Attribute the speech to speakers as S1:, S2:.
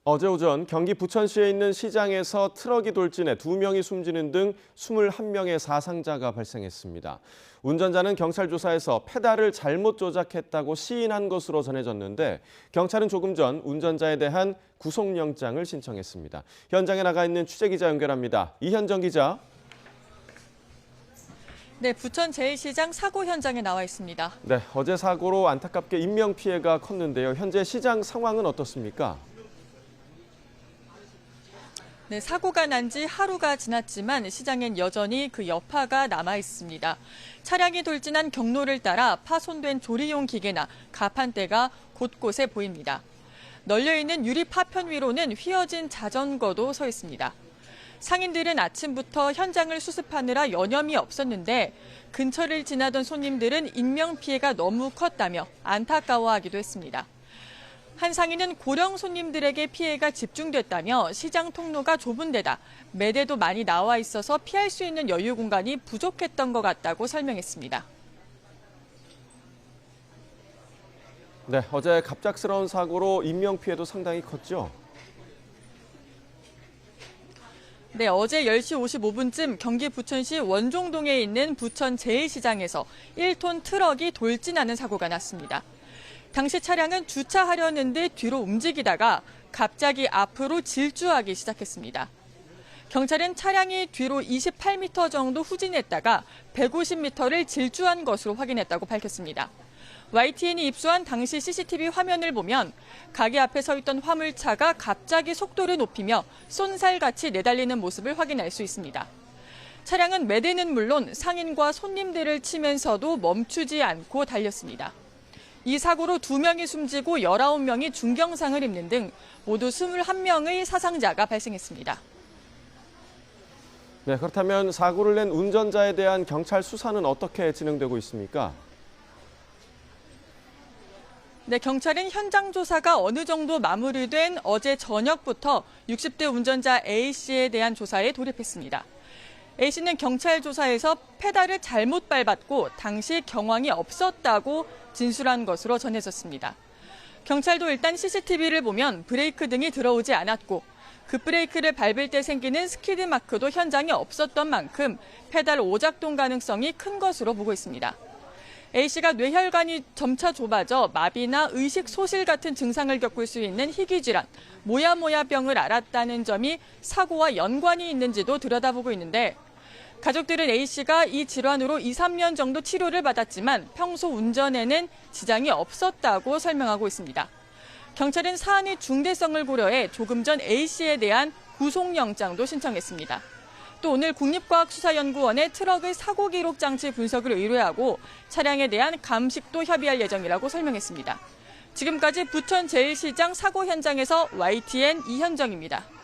S1: 어제 오전 경기 부천시에 있는 시장에서 트럭이 돌진해 2명이 숨지는 등 21명의 사상자가 발생했습니다. 운전자는 경찰 조사에서 페달을 잘못 조작했다고 시인한 것으로 전해졌는데 경찰은 조금 전 운전자에 대한 구속영장을 신청했습니다. 현장에 나가 있는 취재기자 연결합니다. 이현정 기자.
S2: 네, 부천 제1시장 사고 현장에 나와 있습니다.
S1: 네, 어제 사고로 안타깝게 인명피해가 컸는데요. 현재 시장 상황은 어떻습니까?
S2: 네, 사고가 난 지 하루가 지났지만 시장엔 여전히 그 여파가 남아 있습니다. 차량이 돌진한 경로를 따라 파손된 조리용 기계나 가판대가 곳곳에 보입니다. 널려있는 유리 파편 위로는 휘어진 자전거도 서 있습니다. 상인들은 아침부터 현장을 수습하느라 여념이 없었는데 근처를 지나던 손님들은 인명피해가 너무 컸다며 안타까워하기도 했습니다. 한 상인은 고령 손님들에게 피해가 집중됐다며 시장 통로가 좁은 데다 매대도 많이 나와 있어서 피할 수 있는 여유 공간이 부족했던 것 같다고 설명했습니다.
S1: 네, 어제 갑작스러운 사고로 인명피해도 상당히 컸죠?
S2: 네, 어제 10시 55분쯤 경기 부천시 원종동에 있는 부천 제1시장에서 1톤 트럭이 돌진하는 사고가 났습니다. 당시 차량은 주차하려는 데 뒤로 움직이다가 갑자기 앞으로 질주하기 시작했습니다. 경찰은 차량이 뒤로 28m 정도 후진했다가 150m를 질주한 것으로 확인했다고 밝혔습니다. YTN이 입수한 당시 CCTV 화면을 보면 가게 앞에 서 있던 화물차가 갑자기 속도를 높이며 쏜살같이 내달리는 모습을 확인할 수 있습니다. 차량은 매대는 물론 상인과 손님들을 치면서도 멈추지 않고 달렸습니다. 이 사고로 2명이 숨지고 19명이 중경상을 입는 등 모두 21명의 사상자가 발생했습니다.
S1: 네, 그렇다면 사고를 낸 운전자에 대한 경찰 수사는 어떻게 진행되고 있습니까?
S2: 네, 경찰은 현장 조사가 어느 정도 마무리된 어제 저녁부터 60대 운전자 A씨에 대한 조사에 돌입했습니다. A씨는 경찰 조사에서 페달을 잘못 밟았고 당시 경황이 없었다고 진술한 것으로 전해졌습니다. 경찰도 일단 CCTV를 보면 브레이크 등이 들어오지 않았고 급브레이크를 밟을 때 생기는 스키드 마크도 현장에 없었던 만큼 페달 오작동 가능성이 큰 것으로 보고 있습니다. A씨가 뇌혈관이 점차 좁아져 마비나 의식 소실 같은 증상을 겪을 수 있는 희귀질환, 모야모야병을 앓았다는 점이 사고와 연관이 있는지도 들여다보고 있는데 가족들은 A씨가 이 질환으로 2, 3년 정도 치료를 받았지만 평소 운전에는 지장이 없었다고 설명하고 있습니다. 경찰은 사안의 중대성을 고려해 조금 전 A씨에 대한 구속영장도 신청했습니다. 또 오늘 국립과학수사연구원에 트럭의 사고 기록 장치 분석을 의뢰하고 차량에 대한 감식도 협의할 예정이라고 설명했습니다. 지금까지 부천 제1시장 사고 현장에서 YTN 이현정입니다.